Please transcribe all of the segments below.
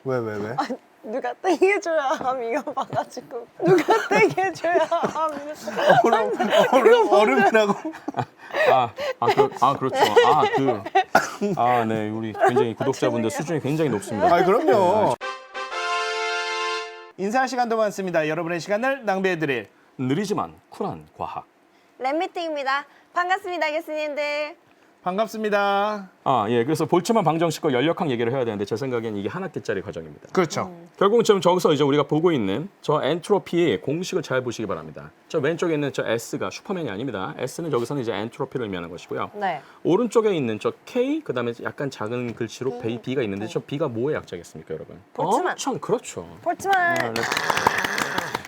왜? 누가 땡겨줘야 함 이거 봐가지고 누가 땡겨줘야 함 얼음이라고? 그렇죠. 네, 우리 굉장히 구독자분들 수준이 굉장히 높습니다. 아, 그럼요. 인사할 시간도 많습니다. 여러분의 시간을 낭비해드릴 느리지만 쿨한 과학. 랩미팅입니다. 반갑습니다, 교수님들. 반갑습니다. 그래서 볼츠만 방정식과 연력학 얘기를 해야 되는데 제 생각엔 이게 한 학기짜리 과정입니다. 그렇죠. 결국은 지금 저기서 이제 우리가 보고 있는 저 엔트로피의 공식을 잘 보시기 바랍니다. 저 왼쪽에 있는 저 S가 슈퍼맨이 아닙니다. S는 여기서는 이제 엔트로피를 의미하는 것이고요. 네. 오른쪽에 있는 저 K, 그다음에 약간 작은 글씨로 B가 있는데 저 B가 뭐의 약자겠습니까, 여러분? 볼츠만. 엄청 그렇죠. 볼츠만.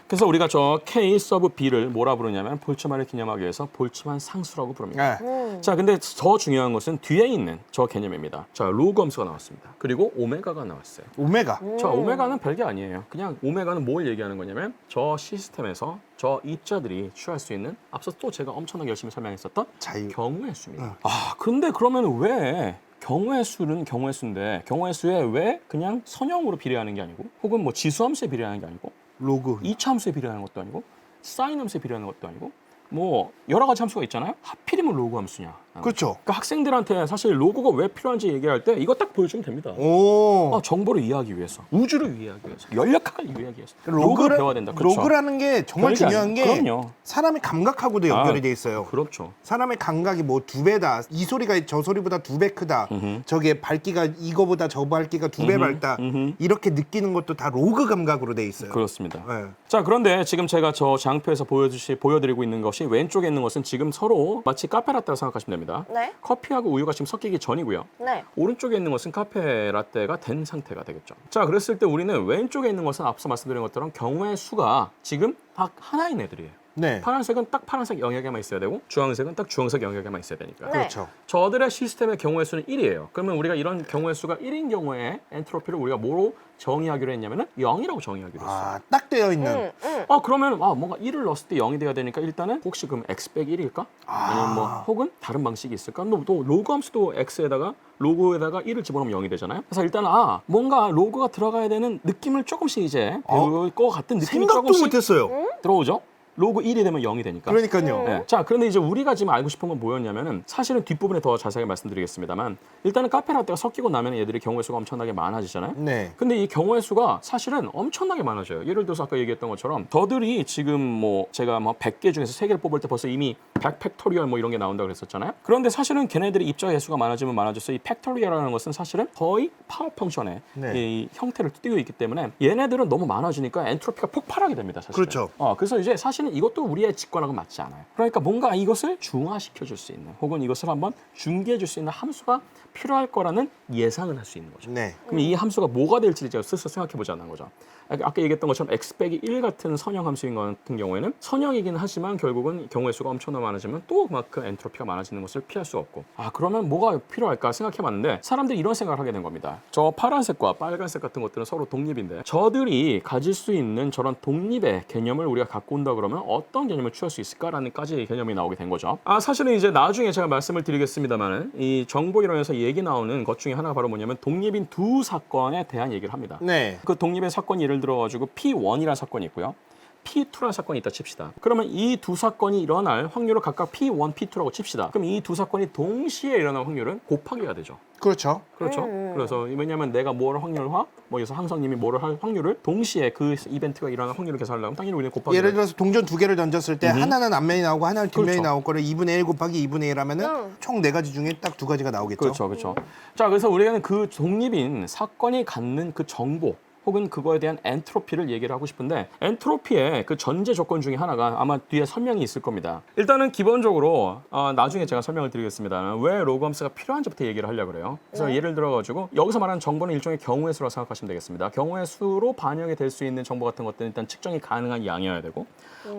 그래서 우리가 저 K 서브 B를 뭐라 부르냐면 볼츠만을 기념하기 위해서 볼츠만 상수라고 부릅니다. 자, 근데 더 중요한 것은 뒤에 있는 저 개념입니다. 자, 로그 함수가 나왔습니다. 그리고 오메가가 나왔어요. 오메가. 자, 오메가는 별게 아니에요. 그냥 오메가는 뭘 얘기하는 거냐면 저 시스템에서 저 입자들이 취할 수 있는 앞서 또 제가 엄청나게 열심히 설명했었던 자유. 경우의 수입니다. 근데 그러면 왜 경우의 수는 경우의 수인데 경우의 수에 왜 그냥 선형으로 비례하는 게 아니고 혹은 뭐 지수함수에 비례하는 게 아니고 로그. 2차 함수에 비례하는 것도 아니고 사인 함수에 비례하는 것도 아니고 뭐 여러 가지 함수가 있잖아요. 하필이면 로그 함수냐. 그렇죠. 그러니까 학생들한테 사실 로그가 왜 필요한지 얘기할 때 이거 딱 보여주면 됩니다. 오. 정보를 이해하기 위해서, 우주를 이해하기 위해서, 연력학을 이해하기 위해서 로그를 배워야 된다. 그렇죠? 로그라는 게 정말 별게 중요한 게 그럼요. 사람의 감각하고도 연결이 돼 있어요. 그렇죠. 사람의 감각이 뭐 2배다. 이 소리가 저 소리보다 2배 크다. 저게 밝기가 이거보다 저 밝기가 2배 밝다. 이렇게 느끼는 것도 다 로그 감각으로 돼 있어요. 그렇습니다. 네. 자, 그런데 지금 제가 저 장표에서 보여드리고 있는 것이 왼쪽에 있는 것은 지금 서로 마치 카페라떼라고 생각하시면 됩니다. 네. 커피하고 우유가 지금 섞이기 전이고요. 네. 오른쪽에 있는 것은 카페라떼가 된 상태가 되겠죠. 자, 그랬을 때 우리는 왼쪽에 있는 것은 앞서 말씀드린 것처럼 경우의 수가 지금 딱 하나인 애들이에요. 네. 파란색은 딱 파란색 영역에만 있어야 되고 주황색은 딱 주황색 영역에만 있어야 되니까. 네. 그렇죠. 저들의 시스템의 경우의 수는 1이에요. 그러면 우리가 이런 경우의 수가 1인 경우에 엔트로피를 우리가 뭐로 정의하기로 했냐면은 0이라고 정의하기로 했어요. 딱 되어 있는. 그러면 뭔가 1을 넣었을 때 0이 돼야 되니까 일단은 혹시 그럼 x 빼기 1일까? 아니면 뭐 혹은 다른 방식이 있을까? 또 로그 함수도 x에다가 로그에다가 1을 집어넣으면 0이 되잖아요. 그래서 일단은 뭔가 로그가 들어가야 되는 느낌을 조금씩 이제 배울 것 같은 느낌이 생각도 조금씩 못했어요. 들어오죠? 로그 1이 되면 0이 되니까. 그러니까요. 네. 자, 그런데 이제 우리가 지금 알고 싶은 건 뭐였냐면은 사실은 뒷부분에 더 자세하게 말씀드리겠습니다만 일단은 카페라떼가 섞이고 나면 얘들이 경우의 수가 엄청나게 많아지잖아요. 네. 근데 이 경우의 수가 사실은 엄청나게 많아져요. 예를 들어서 아까 얘기했던 것처럼 저들이 지금 뭐 제가 뭐 100개 중에서 3개를 뽑을 때 벌써 이미 100팩토리얼 뭐 이런 게 나온다고 그랬었잖아요. 그런데 사실은 걔네들이 입자 개수가 많아지면 많아져서 이 팩토리얼이라는 것은 사실은 거의 파워 펑션의 네. 이 형태를 띠고 있기 때문에 얘네들은 너무 많아지니까 엔트로피가 폭발하게 됩니다. 사실은. 그렇죠. 그래서 이제 사실은 이것도 우리의 직관하고 맞지 않아요. 그러니까 뭔가 이것을 중화시켜 줄 수 있는 혹은 이것을 한번 중개해 줄 수 있는 함수가 필요할 거라는 예상을 할 수 있는 거죠. 네. 그럼 이 함수가 뭐가 될지 제가 스스로 생각해 보자는 거죠. 아까 얘기했던 것처럼 x 빼기 1 같은 선형 함수인 것 같은 경우에는 선형이긴 하지만 결국은 경우의 수가 엄청나게 많아지면 또 막 그 엔트로피가 많아지는 것을 피할 수가 없고 그러면 뭐가 필요할까 생각해 봤는데 사람들이 이런 생각을 하게 된 겁니다. 저 파란색과 빨간색 같은 것들은 서로 독립인데 저들이 가질 수 있는 저런 독립의 개념을 우리가 갖고 온다 그러면 어떤 개념을 취할 수 있을까라는 까지 개념이 나오게 된 거죠. 사실은 이제 나중에 제가 말씀을 드리겠습니다만 이 정보 이론에서 얘기 나오는 것 중에 하나가 바로 뭐냐면 독립인 두 사건에 대한 얘기를 합니다. 네. 그 독립의 사건 예를 들어가지고 P1이라는 사건이 있고요. P2라는 사건이 있다 칩시다. 그러면 이 두 사건이 일어날 확률을 각각 P1, P2라고 칩시다. 그럼 이 두 사건이 동시에 일어날 확률은 곱하기가 되죠. 그렇죠. 그렇죠. 그래서 왜냐하면 내가 뭐를 확률화, 뭐 여기서 항성님이 뭐를 할 확률을 동시에 그 이벤트가 일어날 확률을 계산하려면 당연히 우리는 곱하기. 예를 들어서 동전 2개를 던졌을 때 하나는 앞면이 나오고 하나는 뒷면이 그렇죠. 나올 거를 2분의 1 곱하기 2분의 1 하면은 총 4가지 중에 딱 2가지가 나오겠죠. 그렇죠, 그렇죠. 자, 그래서 우리는 그 독립인 사건이 갖는 그 정보 혹은 그거에 대한 엔트로피를 얘기를 하고 싶은데 엔트로피의 그 전제 조건 중에 하나가 아마 뒤에 설명이 있을 겁니다. 일단은 기본적으로 나중에 제가 설명을 드리겠습니다. 왜 로그 함수가 필요한지부터 얘기를 하려고 그래요. 그래서 예를 들어가지고 여기서 말하는 정보는 일종의 경우의 수라고 생각하시면 되겠습니다. 경우의 수로 반영이 될 수 있는 정보 같은 것들은 일단 측정이 가능한 양이어야 되고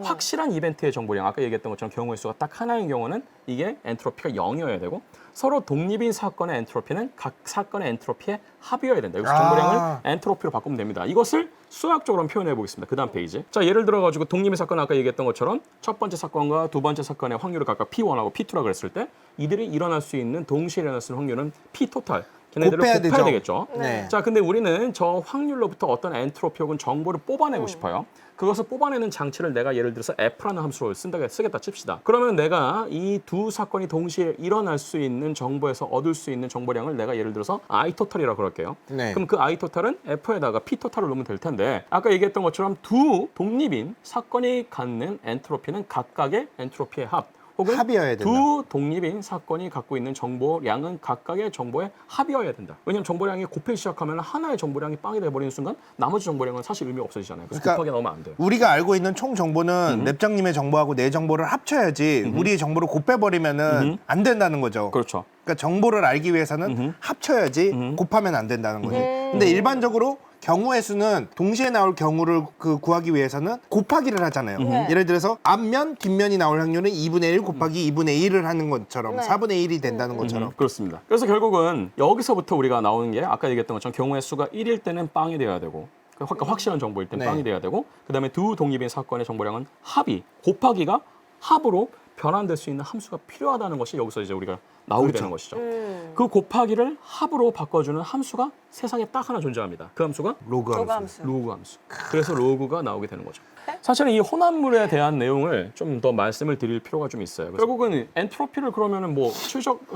확실한 이벤트의 정보량, 아까 얘기했던 것처럼 경우의 수가 딱 하나인 경우는 이게 엔트로피가 0이어야 되고 서로 독립인 사건의 엔트로피는 각 사건의 엔트로피의 합이어야 된다. 여기서 정보량을 엔트로피로 바꾸면 됩니다. 이것을 수학적으로 한번 표현해 보겠습니다. 그 다음 페이지. 자, 예를 들어가지고 독립의 사건 아까 얘기했던 것처럼 첫 번째 사건과 두 번째 사건의 확률을 각각 P1하고 P2라고 그랬을 때 이들이 일어날 수 있는 동시에 일어날 수 있는 확률은 P 토탈. 걔네들을 곱해야 곱해야 되죠. 되겠죠. 네. 자, 근데 우리는 저 확률로부터 어떤 엔트로피 혹은 정보를 뽑아내고 싶어요. 그것을 뽑아내는 장치를 내가 예를 들어서 F라는 함수를 쓰겠다 칩시다. 그러면 내가 이 두 사건이 동시에 일어날 수 있는 정보에서 얻을 수 있는 정보량을 내가 예를 들어서 I 토탈이라고 그럴게요. 네. 그럼 그 I 토탈은 F에다가 P 토탈을 넣으면 될 텐데 아까 얘기했던 것처럼 두 독립인 사건이 갖는 엔트로피는 각각의 엔트로피의 합 혹은 합이어야 된다. 두 독립인 사건이 갖고 있는 정보량은 각각의 정보의 합이어야 된다. 왜냐하면 정보량이 곱하기 시작하면 하나의 정보량이 빵이 돼버리는 순간 나머지 정보량은 사실 의미 없어지잖아요. 그래서 그러니까 곱하기 넣으면 안 돼요. 우리가 알고 있는 총 정보는 랩장님의 정보하고 내 정보를 합쳐야지 우리의 정보를 곱해버리면은 안 된다는 거죠. 그렇죠. 그러니까 정보를 알기 위해서는 합쳐야지 곱하면 안 된다는 거지. 근데 일반적으로 경우의 수는 동시에 나올 경우를 구하기 위해서는 곱하기를 하잖아요. 네. 예를 들어서 앞면, 뒷면이 나올 확률은 2분의 1 곱하기 2분의 1을 하는 것처럼 네. 4분의 1이 된다는 것처럼. 그렇습니다. 그래서 결국은 여기서부터 우리가 나오는 게 아까 얘기했던 것처럼 경우의 수가 1일 때는 빵이 돼야 되고 확실한 정보일 때는 네. 빵이 돼야 되고 그다음에 두 독립인 사건의 정보량은 합이 곱하기가 합으로 변환될 수 있는 함수가 필요하다는 것이 여기서 이제 우리가 나오게 되는 것이죠. 음. 그 곱하기를 합으로 바꿔주는 함수가 세상에 딱 하나 존재합니다. 그 함수가 로그 로그 함수. 함수. 로그 함수. 그래서 로그가 나오게 되는 거죠. 사실은 이 혼합물에 대한 내용을 좀 더 말씀을 드릴 필요가 좀 있어요. 결국은 엔트로피를 그러면은 뭐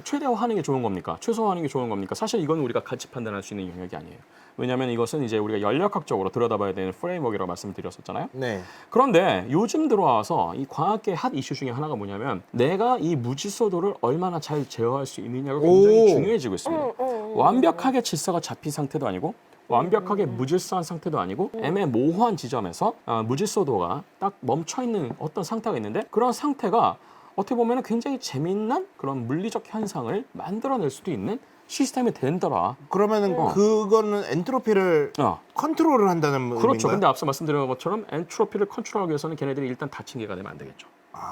최대화하는 게 좋은 겁니까? 최소화하는 게 좋은 겁니까? 사실 이건 우리가 같이 판단할 수 있는 영역이 아니에요. 왜냐하면 이것은 이제 우리가 연력학적으로 들여다봐야 되는 프레임워크라고 말씀드렸었잖아요. 네. 그런데 요즘 들어와서 이 과학계 핫 이슈 중에 하나가 뭐냐면 내가 이 무질서도를 얼마나 잘 제어할 수 있느냐가 굉장히 오. 중요해지고 있습니다. 완벽하게 질서가 잡힌 상태도 아니고 완벽하게 무질서한 상태도 아니고 애매모호한 지점에서 무질서도가 딱 멈춰있는 어떤 상태가 있는데 그런 상태가 어떻게 보면 굉장히 재미있는 그런 물리적 현상을 만들어낼 수도 있는 시스템이 된더라. 그러면은 그거는 엔트로피를 컨트롤을 한다는 그렇죠. 의미인가요? 근데 앞서 말씀드린 것처럼 엔트로피를 컨트롤하기 위해서는 걔네들이 일단 닫힌 개가 되면 안 되겠죠.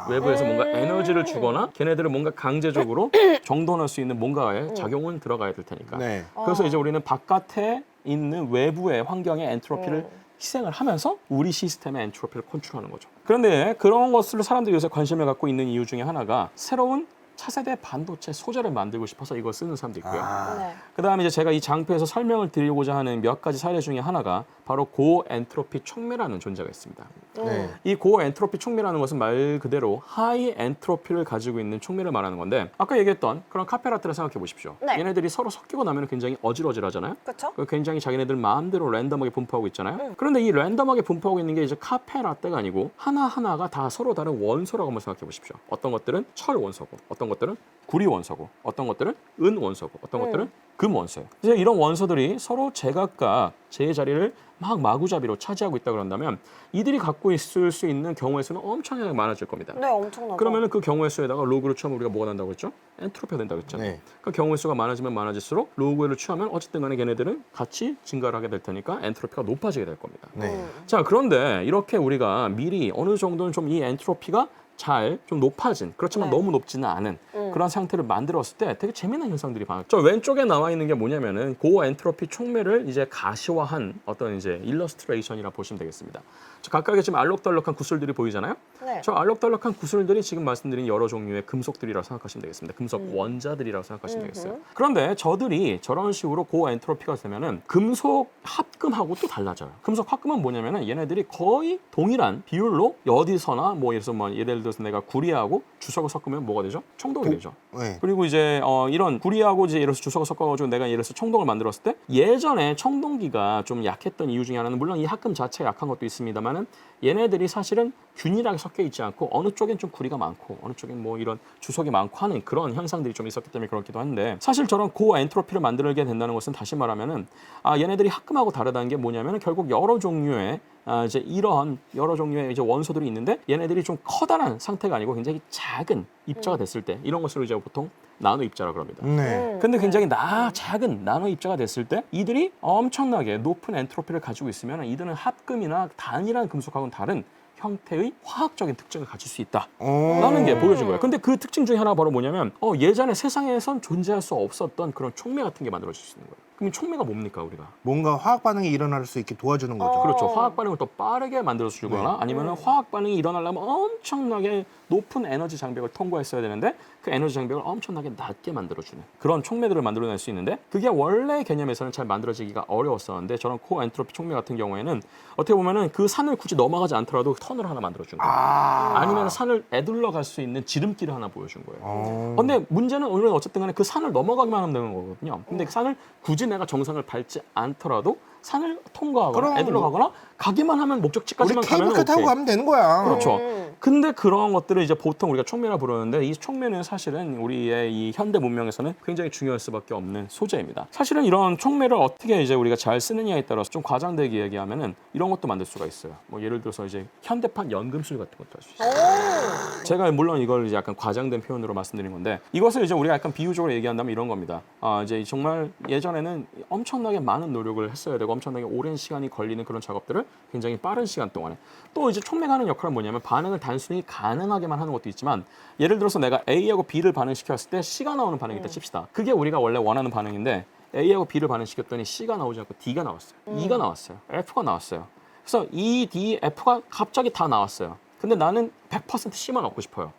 외부에서 뭔가 에너지를 주거나 걔네들을 뭔가 강제적으로 정돈할 수 있는 뭔가의 작용은 들어가야 될 테니까. 네. 그래서 이제 우리는 바깥에 있는 외부의 환경의 엔트로피를 희생을 하면서 우리 시스템의 엔트로피를 컨트롤하는 거죠. 그런데 그런 것을 사람들이 요새 관심을 갖고 있는 이유 중에 하나가 새로운 차세대 반도체 소재를 만들고 싶어서 이걸 쓰는 사람도 있고요. 네. 그다음에 이제 제가 이 장표에서 설명을 드리고자 하는 몇 가지 사례 중에 하나가 바로 고엔트로피 촉매라는 존재가 있습니다. 네. 이 고엔트로피 촉매라는 것은 말 그대로 하이 엔트로피를 가지고 있는 촉매를 말하는 건데 아까 얘기했던 그런 카페라떼를 생각해 보십시오. 네. 얘네들이 서로 섞이고 나면 굉장히 어질어질하잖아요. 그렇죠? 굉장히 자기네들 마음대로 랜덤하게 분포하고 있잖아요. 그런데 이 랜덤하게 분포하고 있는 게 이제 카페라떼가 아니고 하나하나가 다 서로 다른 원소라고 한번 생각해 보십시오. 어떤 것들은 철 원소고 어떤 것들은 구리 원소고 어떤 것들은 은 원소고 어떤 것들은 금 원소예요. 그래서 이런 원소들이 서로 제각각 제 자리를 막 마구잡이로 차지하고 있다 그런다면 이들이 갖고 있을 수 있는 경우의 수는 엄청나게 많아질 겁니다. 네, 엄청나죠. 그러면은 그 경우의 수에다가 로그를 취하면 우리가 뭐가 난다고 했죠? 엔트로피가 된다고 했잖아요. 네. 그 경우의 수가 많아지면 많아질수록 로그를 취하면 어쨌든 간에 걔네들은 같이 증가를 하게 될 테니까 엔트로피가 높아지게 될 겁니다. 네. 자, 그런데 이렇게 우리가 미리 어느 정도는 좀 이 엔트로피가 잘 좀 높아진 그렇지만 네. 너무 높지는 않은 그런 상태를 만들었을 때 되게 재미난 현상들이 많아요. 저 왼쪽에 나와 있는 게 뭐냐면은 고엔트로피 촉매를 이제 가시화한 어떤 이제 일러스트레이션이라 보시면 되겠습니다. 저 각각의 지금 알록달록한 구슬들이 보이잖아요. 네. 저 알록달록한 구슬들이 지금 말씀드린 여러 종류의 금속들이라고 생각하시면 되겠습니다. 금속 원자들이라고 생각하시면 되겠어요. 그런데 저들이 저런 식으로 고엔트로피가 되면은 금속 합금하고 또 달라져요. 금속 합금은 뭐냐면은 얘네들이 거의 동일한 비율로 어디서나 뭐 예를 들어서 내가 구리하고 주석을 섞으면 뭐가 되죠? 청동이 되죠. 네. 그리고 이제 이런 구리하고 이제 예를 들어서 주석을 섞어가지고 내가 예를 들어서 청동을 만들었을 때 예전에 청동기가 좀 약했던 이유 중에 하나는 물론 이 합금 자체가 약한 것도 있습니다만은 얘네들이 사실은 균일하게 섞여 있지 않고 어느 쪽엔 좀 구리가 많고 어느 쪽엔 뭐 이런 주석이 많고 하는 그런 현상들이 좀 있었기 때문에 그렇기도 한데 사실 저런 고엔트로피를 만들게 된다는 것은 다시 말하면은 얘네들이 합금하고 다르다는 게 뭐냐면은 결국 여러 종류의 이제 이러한 여러 종류의 이제 원소들이 있는데 얘네들이 좀 커다란 상태가 아니고 굉장히 작은 입자가 됐을 때 이런 것을 이제 보통 나노 입자라고 합니다. 네. 근데 굉장히 작은 나노 입자가 됐을 때 이들이 엄청나게 높은 엔트로피를 가지고 있으면 이들은 합금이나 단일한 금속하고는 다른 형태의 화학적인 특징을 가질 수 있다라는 게 보여진 거예요. 근데 그 특징 중에 하나가 바로 뭐냐면 예전에 세상에선 존재할 수 없었던 그런 촉매 같은 게 만들어질 수 있는 거예요. 그럼 촉매가 뭡니까 우리가? 뭔가 화학 반응이 일어날 수 있게 도와주는 거죠. 그렇죠. 화학 반응을 더 빠르게 만들어서 주거나 아니면은 화학 반응이 일어나려면 엄청나게 높은 에너지 장벽을 통과했어야 되는데 그 에너지 장벽을 엄청나게 낮게 만들어주는 그런 촉매들을 만들어낼 수 있는데 그게 원래 개념에서는 잘 만들어지기가 어려웠었는데 저런 고엔트로피 촉매 같은 경우에는 어떻게 보면은 그 산을 굳이 넘어가지 않더라도 터널을 하나 만들어준 거예요. 아니면 산을 애둘러 갈 수 있는 지름길을 하나 보여준 거예요. 근데 문제는 오늘은 어쨌든 간에 그 산을 넘어가기만 하면 되는 거거든요. 근데 그 산을 굳이 내가 정상을 밟지 않더라도 산을 통과하거나 그럼 애들러 가거나 가기만 하면 우리 목적지까지만 가면 케이블카 타고 오케이. 가면 되는 거야. 그렇죠. 근데 그런 것들을 이제 보통 우리가 촉매라 부르는데 이 촉매는 사실은 우리의 이 현대 문명에서는 굉장히 중요할 수밖에 없는 소재입니다. 사실은 이런 촉매를 어떻게 이제 우리가 잘 쓰느냐에 따라서 좀 과장되게 얘기하면은 이런 것도 만들 수가 있어요. 뭐 예를 들어서 이제 현대판 연금술 같은 것도 할 수 있어요. 제가 물론 이걸 이제 약간 과장된 표현으로 말씀드린 건데 이것을 이제 우리가 약간 비유적으로 얘기한다면 이런 겁니다. 이제 정말 예전에는 엄청나게 많은 노력을 했어야 되고 엄청나게 오랜 시간이 걸리는 그런 작업들을 굉장히 빠른 시간 동안에 또 이제 촉매가 하는 역할은 뭐냐면 반응을 단순히 가능하게만 하는 것도 있지만 예를 들어서 내가 A하고 B를 반응시켰을 때 C가 나오는 반응이 있다 칩시다. 그게 우리가 원래 원하는 반응인데 A하고 B를 반응시켰더니 C가 나오지 않고 D가 나왔어요. E가 나왔어요. F가 나왔어요. 그래서 E, D, F가 갑자기 다 나왔어요. 근데 나는 100% C만 얻고 싶어요.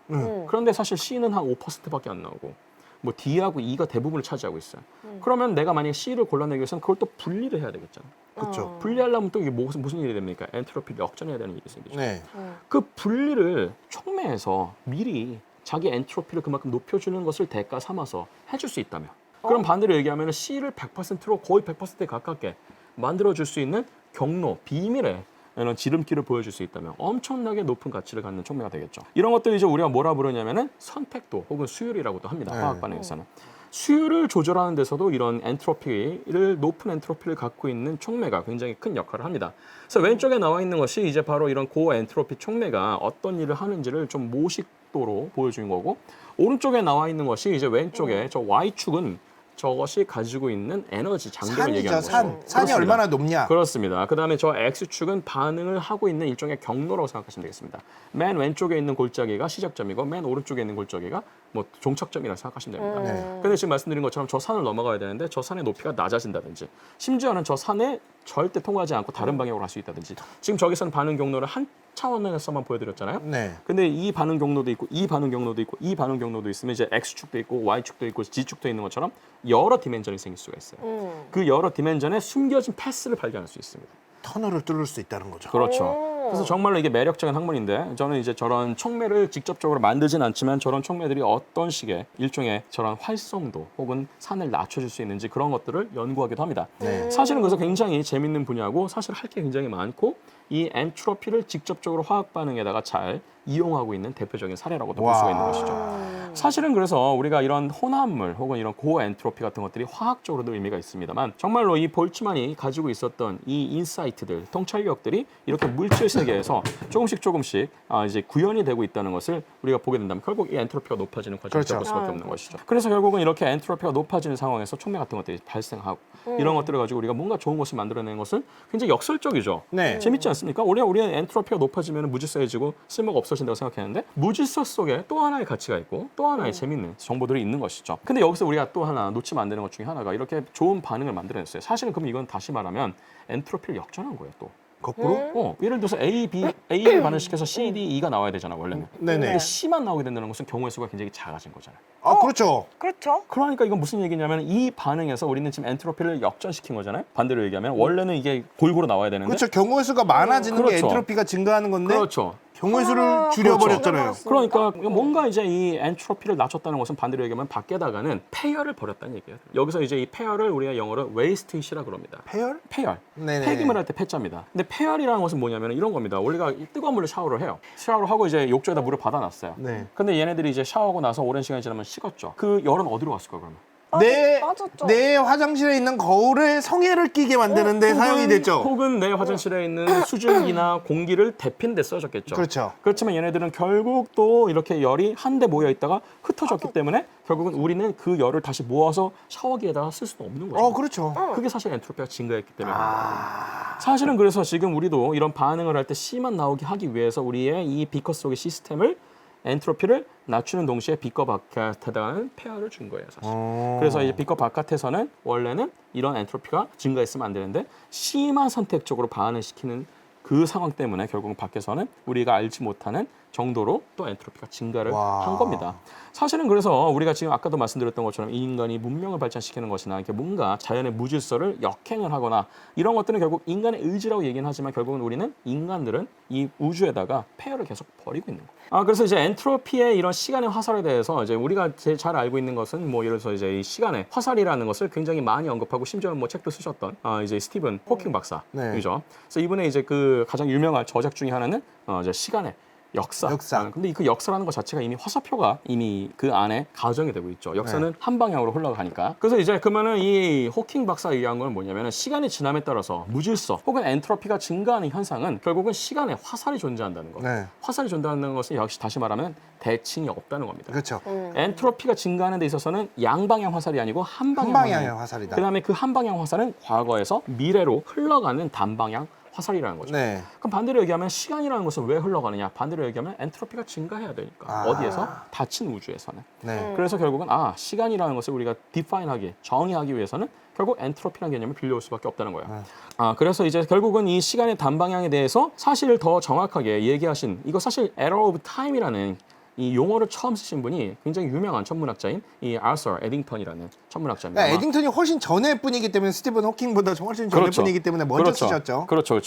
그런데 사실 C는 한 5%밖에 안 나오고 뭐 D하고 E가 대부분을 차지하고 있어요. 그러면 내가 만약에 C를 골라내기 위해서는 그걸 또 분리를 해야 되겠잖아요. 그렇죠. 분리하려면 또 이게 무슨 일이 됩니까? 엔트로피를 역전해야 되는 일이 생기죠. 네. 그 분리를 촉매해서 미리 자기 엔트로피를 그만큼 높여주는 것을 대가 삼아서 해줄 수 있다면 그럼 반대로 얘기하면 C를 100%로 거의 100%에 가깝게 만들어줄 수 있는 경로, 비밀의 이런 지름길을 보여줄 수 있다면 엄청나게 높은 가치를 갖는 촉매가 되겠죠. 이런 것들을 이제 우리가 뭐라 부르냐면은 선택도 혹은 수율이라고도 합니다. 화학 반응에서는. 수율을 조절하는 데서도 이런 엔트로피를 높은 엔트로피를 갖고 있는 촉매가 굉장히 큰 역할을 합니다. 그래서 왼쪽에 나와 있는 것이 이제 바로 이런 고엔트로피 촉매가 어떤 일을 하는지를 좀 모식도로 보여주는 거고 오른쪽에 나와 있는 것이 이제 왼쪽에 저 Y축은 저것이 가지고 있는 에너지 장벽을 얘기하는 거죠. 산이 그렇습니다. 얼마나 높냐. 그렇습니다. 그다음에 저 X축은 반응을 하고 있는 일종의 경로라고 생각하시면 되겠습니다. 맨 왼쪽에 있는 골짜기가 시작점이고 맨 오른쪽에 있는 골짜기가 뭐 종착점이라고 생각하시면 됩니다. 네. 근데 지금 말씀드린 것처럼 저 산을 넘어가야 되는데 저 산의 높이가 낮아진다든지 심지어는 저 산에 절대 통과하지 않고 다른 방향으로 갈 수 있다든지 지금 저기서는 반응 경로를 한 차원에서만 보여드렸잖아요. 네. 근데 이 반응 경로도 있고 이 반응 경로도 있고 이 반응 경로도 있으면 이제 X축도 있고 Y축도 있고 Z축도 있는 것처럼 여러 디멘전이 생길 수가 있어요. 그 여러 디멘전에 숨겨진 패스를 발견할 수 있습니다. 터널을 뚫을 수 있다는 거죠. 그렇죠. 그래서 정말로 이게 매력적인 학문인데 저는 이제 저런 촉매를 직접적으로 만들진 않지만 저런 촉매들이 어떤 식의 일종의 저런 활성도 혹은 산을 낮춰줄 수 있는지 그런 것들을 연구하기도 합니다. 네. 사실은 그래서 굉장히 재밌는 분야고 사실 할 게 굉장히 많고 이 엔트로피를 직접적으로 화학 반응에다가 잘 이용하고 있는 대표적인 사례라고도 볼 수가 있는 것이죠. 사실은 그래서 우리가 이런 혼합물 혹은 이런 고엔트로피 같은 것들이 화학적으로도 의미가 있습니다만 정말로 이 볼츠만이 가지고 있었던 이 인사이트들, 통찰력들이 이렇게 물질 세계에서 조금씩 이제 구현이 되고 있다는 것을 우리가 보게 된다면 결국 이 엔트로피가 높아지는 과정을 그렇죠. 겪을 수밖에 없는 것이죠. 그래서 결국은 이렇게 엔트로피가 높아지는 상황에서 촉매 같은 것들이 발생하고 이런 것들을 가지고 우리가 뭔가 좋은 것을 만들어내는 것은 굉장히 역설적이죠. 네. 재밌지 않습니까? 우리의 엔트로피가 높아지면 무질서해지고 쓸모가 없어진다고 생각했는데 무질서 속에 또 하나의 가치가 있고 또 하나의 재밌는 정보들이 있는 것이죠. 근데 여기서 우리가 또 하나 놓치면 안 되는 것 중에 하나가 이렇게 좋은 반응을 만들어냈어요. 사실은 그럼 이건 다시 말하면 엔트로피를 역전한 거예요. 또 거꾸로? 예를 들어서 A를 반응시켜서 C, D, E가 나와야 되잖아 원래는. 네네. 근데 C만 나오게 된다는 것은 경우의 수가 굉장히 작아진 거잖아요. 아, 그렇죠. 그렇죠. 그러니까 이건 무슨 얘기냐면 이 반응에서 우리는 지금 엔트로피를 역전시킨 거잖아요. 반대로 얘기하면 원래는 이게 골고루 나와야 되는데 그렇죠. 경우의 수가 많아지는 게 그렇죠. 엔트로피가 증가하는 건데 그렇죠. 경우의 수를 줄여버렸잖아요. 그러니까 뭔가 이제 이 엔트로피를 낮췄다는 것은 반대로 얘기하면 밖에다가는 폐열을 버렸다는 얘기예요. 여기서 이제 이 폐열을 우리가 영어로 웨이스트잇이라 그럽니다. 폐열? 폐열. 네네. 폐기물 할 때 폐자입니다. 근데 폐열이라는 것은 뭐냐면 이런 겁니다. 우리가 이 뜨거운 물로 샤워를 해요. 샤워를 하고 이제 욕조에다 물을 받아놨어요. 네. 근데 얘네들이 이제 샤워하고 나서 오랜 시간이 지나면 식었죠. 그 열은 어디로 갔을까 그러면? 빠졌죠. 내 화장실에 있는 거울에 성에를 끼게 만드는데 사용이 됐죠. 혹은 내 화장실에 있는 수증기나 공기를 데핀 데 써졌겠죠. 그렇죠. 그렇지만 얘네들은 결국 또 이렇게 열이 한데 모여 있다가 흩어졌기 때문에 결국은 우리는 그 열을 다시 모아서 샤워기에다가 쓸 수는 없는 거죠. 그렇죠. 그게 사실 엔트로피가 증가했기 때문에 사실은 그래서 지금 우리도 이런 반응을 할 때 C만 나오게 하기 위해서 우리의 이 비커 속의 시스템을 엔트로피를 낮추는 동시에 빛과 바깥에다가는 폐열을 준 거예요, 사실. 그래서 이제 빛과 바깥에서는 원래는 이런 엔트로피가 증가했으면 안 되는데 심한 선택적으로 반응을 시키는 그 상황 때문에 결국은 밖에서는 우리가 알지 못하는 정도로 또 엔트로피가 증가를 와. 한 겁니다. 사실은 그래서 우리가 지금 아까도 말씀드렸던 것처럼 이 인간이 문명을 발전시키는 것이나 이렇게 뭔가 자연의 무질서를 역행을 하거나 이런 것들은 결국 인간의 의지라고 얘기는 하지만 결국은 우리는 인간들은 이 우주에다가 폐열을 계속 버리고 있는 거예요. 그래서 이제 엔트로피의 이런 시간의 화살에 대해서 이제 우리가 제일 잘 알고 있는 것은 뭐 예를 들어서 이제 이 시간의 화살이라는 것을 굉장히 많이 언급하고 심지어 뭐 책도 쓰셨던 이제 스티븐 호킹 박사, 네. 그죠? 그래서 이분의 이제 그 가장 유명한 저작 중에 하나는 이제 시간의 역사. 근데 그 역사라는 것 자체가 이미 화살표가 이미 그 안에 가정이 되고 있죠. 역사는 한 방향으로 흘러가니까. 그래서 이제 그러면은 이 호킹 박사가 얘기한 건 뭐냐면은 시간이 지남에 따라서 무질서 혹은 엔트로피가 증가하는 현상은 결국은 시간에 화살이 존재한다는 거. 네. 화살이 존재한다는 것은 역시 다시 말하면 대칭이 없다는 겁니다. 그렇죠. 엔트로피가 증가하는 데 있어서는 양방향 화살이 아니고 한 방향 한방향의 화살이다. 그다음에 그 한 방향 화살은 과거에서 미래로 흘러가는 단방향 화살이라는 거죠. 네. 그럼 반대로 얘기하면 시간이라는 것은 왜 흘러가느냐? 반대로 얘기하면 엔트로피가 증가해야 되니까. 어디에서? 닫힌 우주에서는. 네. 그래서 결국은 시간이라는 것을 우리가 디파인하기, 정의하기 위해서는 결국 엔트로피라는 개념을 빌려올 수밖에 없다는 거예요. 그래서 이제 결국은 이 시간의 단방향에 대해서 사실을 더 정확하게 얘기하신 이거 사실 error of time이라는 이 용어를 처음 쓰신 분이 굉장히 유명한 천문학자인 이 아서 에딩턴이라는 천문학자입니다. 그러니까 에딩턴이 훨씬 전의 뿐이기 때문에 스티븐 호킹보다 훨씬 전의 그렇죠. 뿐이기 때문에 먼저 쓰셨죠. 그렇죠.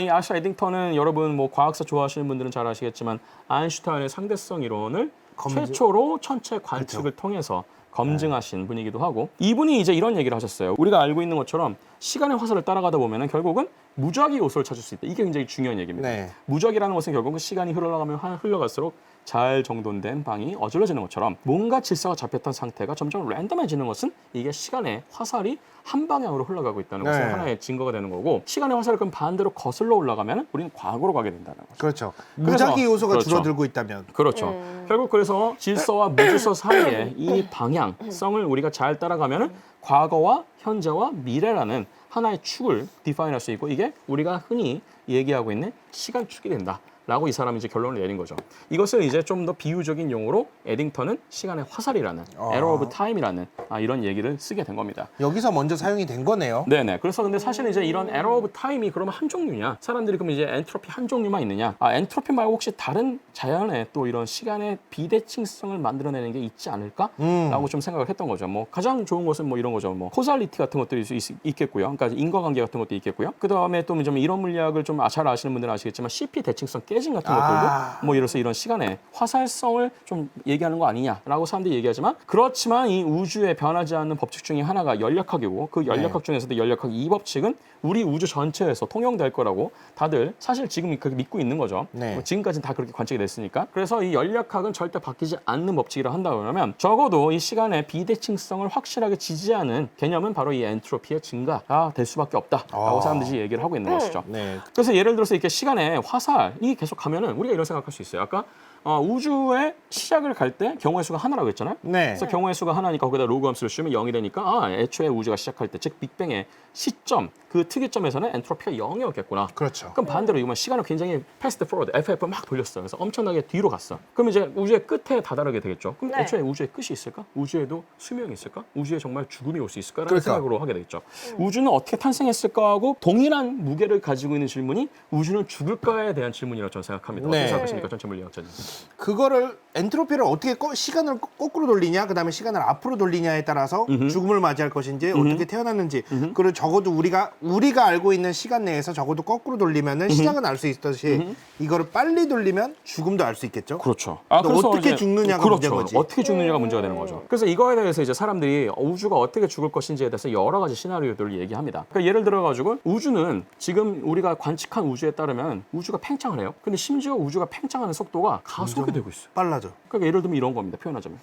이 아서 에딩턴은 여러분 뭐 과학사 좋아하시는 분들은 잘 아시겠지만 아인슈타인의 상대성 이론을 최초로 천체 관측을 통해서 검증하신 분이기도 하고 이분이 이제 이런 얘기를 하셨어요. 우리가 알고 있는 것처럼 시간의 화살을 따라가다 보면은 결국은 무작위 요소를 찾을 수 있다. 이게 굉장히 중요한 얘기입니다. 네. 무작위라는 것은 결국은 시간이 흘러갈수록 잘 정돈된 방이 어질러지는 것처럼 뭔가 질서가 잡혔던 상태가 점점 랜덤해지는 것은 이게 시간의 화살이 한 방향으로 흘러가고 있다는 것은 하나의 증거가 되는 거고 시간의 화살을 그럼 반대로 거슬러 올라가면 우리는 과거로 가게 된다는 거죠. 그렇죠. 무작위 요소가 그렇죠. 줄어들고 있다면. 그렇죠. 결국 그래서 질서와 무질서 사이에 이 방향성을 우리가 잘 따라가면은 과거와 현재와 미래라는 하나의 축을 디파인할 수 있고 이게 우리가 흔히 얘기하고 있는 시간축이 된다. 라고 이 사람이 이제 결론을 내린 거죠. 이것을 이제 좀 더 비유적인 용어로 에딩턴은 시간의 화살이라는 error of time이라는 이런 얘기를 쓰게 된 겁니다. 여기서 먼저 사용이 된 거네요. 네네. 그래서 근데 사실은 이제 이런 error of time이 그러면 한 종류냐? 사람들이 그럼 이제 엔트로피 한 종류만 있느냐? 엔트로피 말고 혹시 다른 자연의 또 이런 시간의 비대칭성을 만들어내는 게 있지 않을까? 라고 좀 생각을 했던 거죠. 뭐 가장 좋은 것은 뭐 이런 거죠. 뭐 코잘리티 같은 것들이 있겠고요. 그러니까 인과관계 같은 것도 있겠고요. 그 다음에 또 좀 이런 물리학을 좀 잘 아시는 분들은 아시겠지만 CP 대칭성 깨짐 같은 것들도 뭐 이래서 이런 시간의 화살성을 좀 얘기하는 거 아니냐라고 사람들이 얘기하지만 그렇지만 이 우주에 변하지 않는 법칙 중에 하나가 연력학이고 그 연력학 중에서도 연력학 이 법칙은 우리 우주 전체에서 통용될 거라고 다들 사실 지금 그렇게 믿고 있는 거죠. 네. 뭐 지금까지는 다 그렇게 관측이 됐으니까. 그래서 이 연력학은 절대 바뀌지 않는 법칙이라 한다 그러면 적어도 이 시간의 비대칭성을 확실하게 지지하는 개념은 바로 이 엔트로피의 증가가 될 수밖에 없다라고 사람들이 얘기를 하고 있는 것이죠. 네. 그래서 예를 들어서 이렇게 시간의 화살이 계속 가면은 우리가 이런 생각할 수 있어요. 아까 우주의 시작을 갈 때 경우의 수가 하나라고 했잖아요. 네. 그래서 경우의 수가 하나니까 거기다 로그 함수를 씌우면 0이 되니까 애초에 우주가 시작할 때 즉 빅뱅의 시점 그 특이점에서는 엔트로피가 0이었겠구나. 그렇죠. 그럼 반대로 이거만 시간을 굉장히 패스트 포워드 FF 막 돌렸어요. 그래서 엄청나게 뒤로 갔어. 그럼 이제 우주의 끝에 다다르게 되겠죠. 그럼 애초에 우주의 끝이 있을까? 우주에도 수명이 있을까? 우주에 정말 죽음이 올 수 있을까라는 그러니까. 생각으로 하게 되겠죠. 우주는 어떻게 탄생했을까 하고 동일한 무게를 가지고 있는 질문이 우주는 죽을까에 대한 질문이라고 저는 생각합니다. 네. 어떻게 생각하십니까, 전체 물리학자님? 그거를 엔트로피를 어떻게 시간을 거꾸로 돌리냐, 그다음에 시간을 앞으로 돌리냐에 따라서 죽음을 맞이할 것인지 어떻게 태어났는지 그리고 적어도 우리가 알고 있는 시간 내에서 적어도 거꾸로 돌리면은 시작은 알 수 있듯이 이거를 빨리 돌리면 죽음도 알 수 있겠죠. 그렇죠. 그래서 어떻게 죽느냐가 문제인 거지. 어떻게 죽느냐가 문제가 되는 거죠. 그래서 이거에 대해서 이제 사람들이 우주가 어떻게 죽을 것인지에 대해서 여러 가지 시나리오들을 얘기합니다. 그러니까 예를 들어가지고 우주는 지금 우리가 관측한 우주에 따르면 우주가 팽창을 해요. 근데 심지어 우주가 팽창하는 속도가 가속이 되고 있어요. 빨라져. 그러니까 예를 들면 이런 겁니다. 표현하자면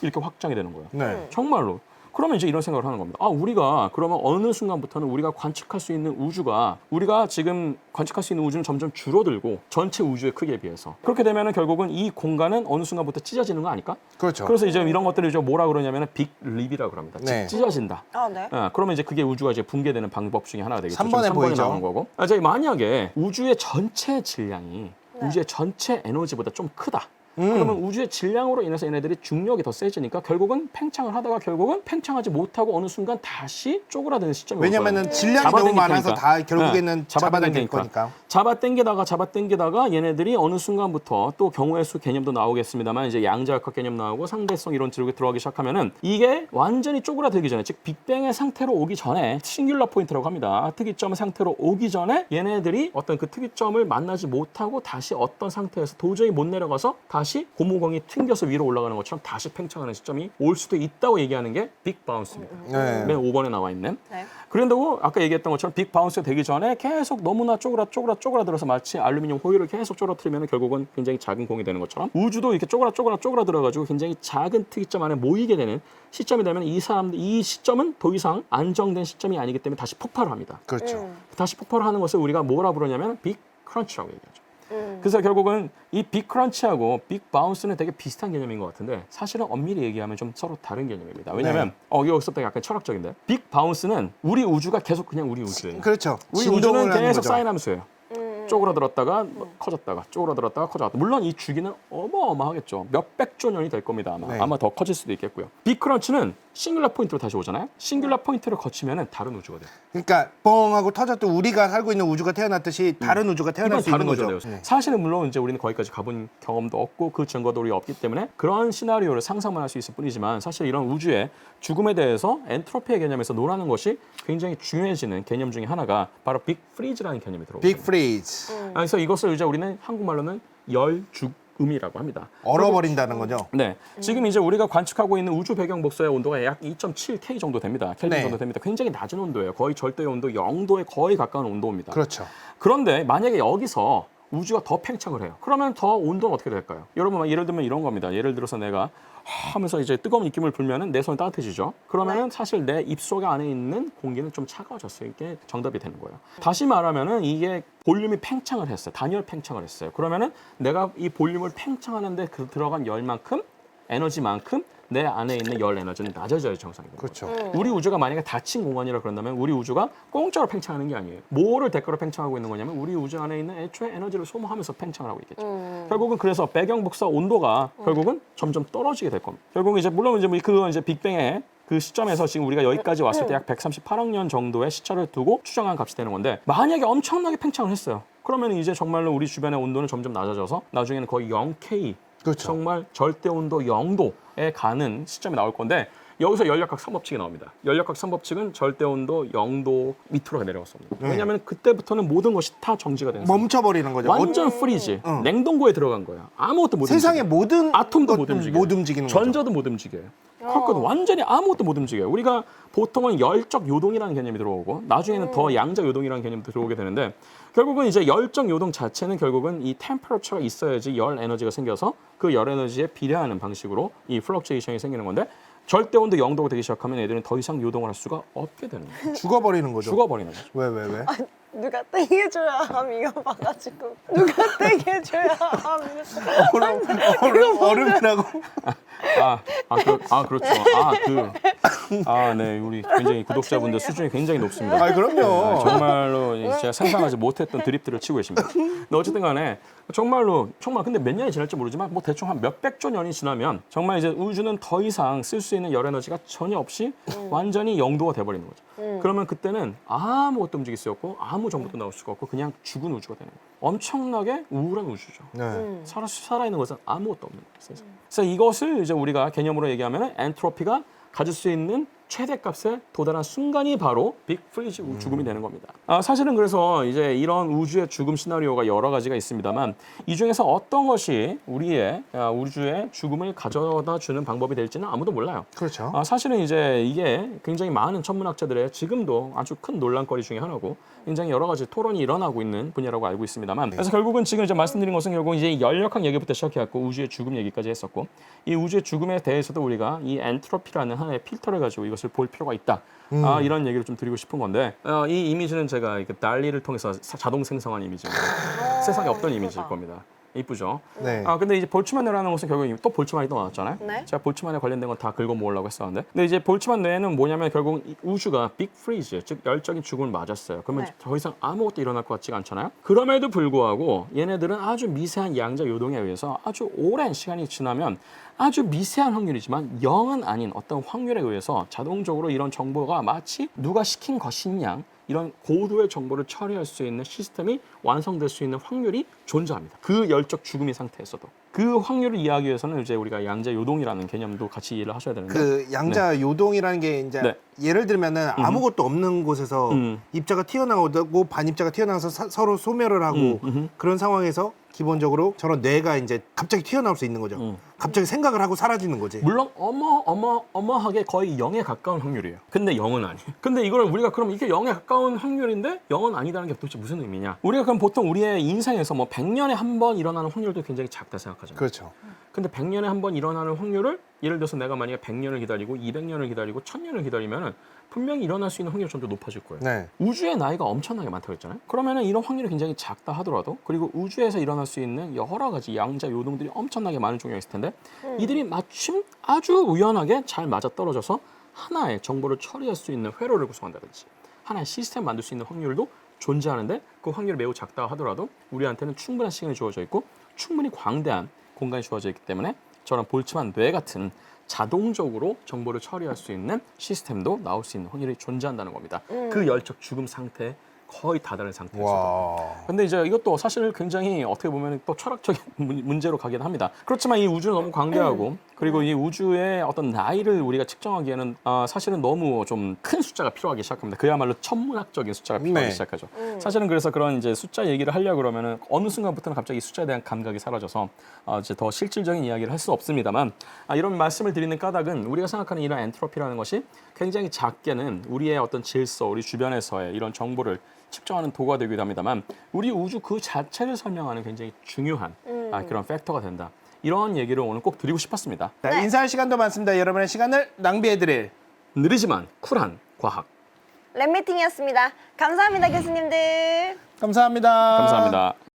이렇게 확장이 되는 거예요. 네. 정말로. 그러면 이제 이런 생각을 하는 겁니다. 우리가 그러면 어느 순간부터는 우리가 관측할 수 있는 우주가 우리가 지금 관측할 수 있는 우주는 점점 줄어들고 전체 우주의 크기에 비해서 그렇게 되면은 결국은 이 공간은 어느 순간부터 찢어지는 거 아닐까? 그렇죠. 그래서 이제 이런 것들을 이제 뭐라 그러냐면은 빅 립이라고 합니다. 네. 찢어진다. 네. 그러면 이제 그게 우주가 이제 붕괴되는 방법 중에 하나가 되겠죠. 3번에 지금 3번에 보이죠. 나오는 거고. 이제 만약에 우주의 전체 질량이 우주의 전체 에너지보다 좀 크다. 그러면 우주의 질량으로 인해서 얘네들이 중력이 더 세지니까 결국은 팽창을 하다가 결국은 팽창하지 못하고 어느 순간 다시 쪼그라드는 시점이 올 거예요. 왜냐면은 질량이 너무 많아서 다 결국에는 잡아당길 거니까. 잡아당기다가 얘네들이 어느 순간부터 또 경우의 수 개념도 나오겠습니다만 이제 양자역학 개념 나오고 상대성 이론 들어가기 시작하면은 이게 완전히 쪼그라들기 전에 즉 빅뱅의 상태로 오기 전에 싱귤러 포인트라고 합니다. 특이점 상태로 오기 전에 얘네들이 어떤 그 특이점을 만나지 못하고 다시 어떤 상태에서 도저히 못 내려가서 다시 고무공이 튕겨서 위로 올라가는 것처럼 다시 팽창하는 시점이 올 수도 있다고 얘기하는 게 빅 바운스입니다. 네. 맨 5번에 나와 있는. 네. 그런다고 아까 얘기했던 것처럼 빅 바운스가 되기 전에 계속 너무나 쪼그라들어서 마치 알루미늄 호일을 계속 쪼그라뜨리면 결국은 굉장히 작은 공이 되는 것처럼 우주도 이렇게 쪼그라들어가지고 굉장히 작은 특이점 안에 모이게 되는 시점이 되면 이 시점은 더 이상 안정된 시점이 아니기 때문에 다시 폭발을 합니다. 그렇죠. 다시 폭발을 하는 것을 우리가 뭐라 부르냐면 빅 크런치라고 얘기하죠. 그래서 결국은 이 빅 크런치하고 빅 바운스는 되게 비슷한 개념인 것 같은데 사실은 엄밀히 얘기하면 좀 서로 다른 개념입니다. 왜냐하면 여기서부터 약간 철학적인데 빅 바운스는 우리 우주가 계속 그냥 우리 우주예요. 그렇죠. 우리 진동을 우주는 하는 계속 거죠. 사인 함수예요. 쪼그라들었다가 커졌다가 쪼그라들었다가 커졌다가 물론 이 주기는 어마어마하겠죠. 몇백조 년이 될 겁니다. 아마. 네. 아마 더 커질 수도 있겠고요. 빅크런치는 싱귤러 포인트로 다시 오잖아요. 싱귤러 포인트를 거치면은 다른 우주가 돼요. 그러니까 뻥하고 터졌도 우리가 살고 있는 우주가 태어났듯이 다른 우주가 태어날 이건 수 있는 다른 거죠. 거죠. 사실은 물론 이제 우리는 거기까지 가본 경험도 없고 그 증거도 우리가 없기 때문에 그런 시나리오를 상상만 할 수 있을 뿐이지만 사실 이런 우주의 죽음에 대해서 엔트로피의 개념에서 논하는 것이 굉장히 중요해지는 개념 중에 하나가 바로 빅 프리즈라는 개념이 들어오거든요. 빅 프리즈. 그래서 이것을 이제 우리는 한국말로는 열죽음이라고 합니다. 얼어버린다는 거죠. 네, 지금 이제 우리가 관측하고 있는 우주 배경 복서의 온도가 약 2.7 K 정도 됩니다. 켈빈 네. 정도 됩니다. 굉장히 낮은 온도예요. 거의 절대 온도 0도에 거의 가까운 온도입니다. 그렇죠. 그런데 만약에 여기서 우주가 더 팽창을 해요. 그러면 더 온도는 어떻게 될까요? 여러분 예를 들면 이런 겁니다. 예를 들어서 내가 하면서 이제 뜨거운 입김을 불면은 내 손이 따뜻해지죠. 그러면은 사실 내 입속 안에 있는 공기는 좀 차가워졌어요. 이게 정답이 되는 거예요. 다시 말하면은 이게 볼륨이 팽창을 했어요. 단열 팽창을 했어요. 그러면은 내가 이 볼륨을 팽창하는데 그 들어간 열만큼 에너지만큼 내 안에 있는 열 에너지는 낮아져야 정상인 거예요. 그렇죠. 우리 우주가 만약에 닫힌 공간이라 그런다면 우리 우주가 공짜로 팽창하는 게 아니에요. 뭐를 대가로 팽창하고 있는 거냐면 우리 우주 안에 있는 애초에 에너지를 소모하면서 팽창을 하고 있겠죠. 결국은 그래서 배경 복사 온도가 결국은 점점 떨어지게 될 겁니다. 결국은 이제 물론 이제 그건 이제 빅뱅의 그 시점에서 지금 우리가 여기까지 왔을 때 약 138억 년 정도의 시차를 두고 추정한 값이 되는 건데 만약에 엄청나게 팽창을 했어요. 그러면 이제 정말로 우리 주변의 온도는 점점 낮아져서 나중에는 거의 0K 그렇죠. 정말 절대 온도 0도에 가는 시점이 나올 건데 여기서 열역학 3법칙이 나옵니다. 열역학 3법칙은 절대 온도 0도 밑으로 내려갔습니다. 왜냐하면 그때부터는 모든 것이 다 정지가 되는 거예요. 멈춰버리는 거죠. 완전 프리즈. 냉동고에 들어간 거야. 아무것도 못 세상의 움직여. 모든 아톰도 못 것들 움직여. 못 움직이는 거죠. 전자도 못 움직여요. 그렇거든. 완전히 아무것도 못 움직여요. 우리가 보통은 열적 요동이라는 개념이 들어오고 나중에는 더 양적 요동이라는 개념도 들어오게 되는데 결국은 이제 열적 요동 자체는 결국은 이 템퍼러처가 있어야지 열 에너지가 생겨서 그 열 에너지에 비례하는 방식으로 이 플럭츄에이션이 생기는 건데 절대 온도 0도가 되기 시작하면 애들은 더 이상 요동을 할 수가 없게 되는 거예요. 죽어버리는 거죠. 죽어버리는 거죠. 왜? 누가 땡겨줘야 함 이거 봐가지고 누가 땡겨줘야 함 얼음이라고. 네, 우리 굉장히 구독자분들 수준이 굉장히 높습니다. 아, 그럼요. 정말로 제가 상상하지 못했던 드립들을 치고 계십니다. 근데 어쨌든 간에 정말 근데 몇 년이 지날지 모르지만 뭐 대충 한 몇백조 년이 지나면 정말 이제 우주는 더 이상 쓸 수 있는 열 에너지가 전혀 없이 완전히 0도가 돼버리는 거죠. 그러면 그때는 아무것도 움직일 수 없고 아무 정보도 나올 수가 없고 그냥 죽은 우주가 되는 거예요. 엄청나게 우울한 우주죠. 네. 살아있는 것은 아무것도 없는 거예요. 그래서 이것을 이제 우리가 개념으로 얘기하면 엔트로피가 가질 수 있는 최대값에 도달한 순간이 바로 빅 프리즈 죽음이 되는 겁니다. 사실은 그래서 이제 이런 우주의 죽음 시나리오가 여러 가지가 있습니다만 이 중에서 어떤 것이 우리의 우주의 죽음을 가져다 주는 방법이 될지는 아무도 몰라요. 그렇죠. 사실은 이제 이게 굉장히 많은 천문학자들의 지금도 아주 큰 논란거리 중에 하나고 굉장히 여러 가지 토론이 일어나고 있는 분야라고 알고 있습니다만 그래서 결국은 지금 이제 말씀드린 것은 결국 이제 열역학 얘기부터 시작해갖고 우주의 죽음 얘기까지 했었고 이 우주의 죽음에 대해서도 우리가 이 엔트로피라는 하나의 필터를 가지고 이것을 볼 필요가 있다. 이런 얘기를 좀 드리고 싶은 건데 이 이미지는 제가 달리를 통해서 자동 생성한 이미지입니다. 세상에 없던 이미지일 겁니다. 이쁘죠? 네. 근데 이제 볼츠만 뇌라는 것은 결국 또 볼츠만이 또 나왔잖아요. 네. 제가 볼츠만에 관련된 건 다 긁어 모으려고 했었는데, 근데 이제 볼츠만 뇌는 뭐냐면 결국 이 우주가 빅 프리즈, 즉 열적인 죽음을 맞았어요. 그러면 네. 더 이상 아무것도 일어날 것 같지가 않잖아요. 그럼에도 불구하고 얘네들은 아주 미세한 양자 요동에 의해서 아주 오랜 시간이 지나면 아주 미세한 확률이지만 0은 아닌 어떤 확률에 의해서 자동적으로 이런 정보가 마치 누가 시킨 것인 양 이런 고도의 정보를 처리할 수 있는 시스템이 완성될 수 있는 확률이 존재합니다. 그 열적 죽음의 상태에서도. 그 확률을 이해하기 위해서는 이제 우리가 양자 요동이라는 개념도 같이 이해를 하셔야 되는데. 그 양자 요동이라는 게 이제 네. 예를 들면은 아무것도 없는 곳에서 입자가 튀어나오고 반입자가 튀어나와서 서로 소멸을 하고 그런 상황에서 기본적으로 저런 뇌가 이제 갑자기 튀어나올 수 있는 거죠. 갑자기 생각을 하고 사라지는 거지. 물론 어마어마하게 거의 0에 가까운 확률이에요. 근데 0은 아니에요. 근데 이걸 우리가 그럼 이게 0에 가까운 확률인데 0은 아니다는 게 도대체 무슨 의미냐? 우리가 그럼 보통 우리의 인생에서 뭐 100년에 한 번 일어나는 확률도 굉장히 작다 생각하잖아요. 그렇죠. 근데 100년에 한 번 일어나는 확률을 예를 들어서 내가 만약에 100년을 기다리고 200년을 기다리고 1000년을 기다리면은 분명히 일어날 수 있는 확률이 좀 더 높아질 거예요. 네. 우주의 나이가 엄청나게 많다고 했잖아요. 그러면은 이런 확률이 굉장히 작다 하더라도 그리고 우주에서 일어날 수 있는 여러 가지 양자 요동들이 엄청나게 많은 종류가 있을 텐데 이들이 마침 아주 우연하게 잘 맞아떨어져서 하나의 정보를 처리할 수 있는 회로를 구성한다든지 하나의 시스템을 만들 수 있는 확률도 존재하는데 그 확률이 매우 작다 하더라도 우리한테는 충분한 시간이 주어져 있고 충분히 광대한 공간이 주어져 있기 때문에 저런 볼츠만 뇌 같은 자동적으로 정보를 처리할 수 있는 시스템도 나올 수 있는 확률이 존재한다는 겁니다. 그 열적 죽음 상태에 거의 다다른 상태에서도. 와. 근데 이제 이것도 사실 굉장히 어떻게 보면 또 철학적인 문제로 가긴 합니다. 그렇지만 이 우주는 너무 광대하고 그리고 이 우주의 어떤 나이를 우리가 측정하기에는 사실은 너무 좀 큰 숫자가 필요하기 시작합니다. 그야말로 천문학적인 숫자가 필요하기 네. 시작하죠. 사실은 그래서 그런 이제 숫자 얘기를 하려고 그러면은 어느 순간부터는 갑자기 이 숫자에 대한 감각이 사라져서 이제 더 실질적인 이야기를 할 수 없습니다만 이런 말씀을 드리는 까닭은 우리가 생각하는 이런 엔트로피라는 것이 굉장히 작게는 우리의 어떤 질서, 우리 주변에서의 이런 정보를 측정하는 도구가 되기도 합니다만 우리 우주 그 자체를 설명하는 굉장히 중요한 그런 팩터가 된다. 이런 얘기를 오늘 꼭 드리고 싶었습니다. 자, 네. 인사할 시간도 많습니다. 여러분의 시간을 낭비해드릴 느리지만 쿨한 과학. 랩미팅이었습니다. 감사합니다, 교수님들. 감사합니다. 감사합니다.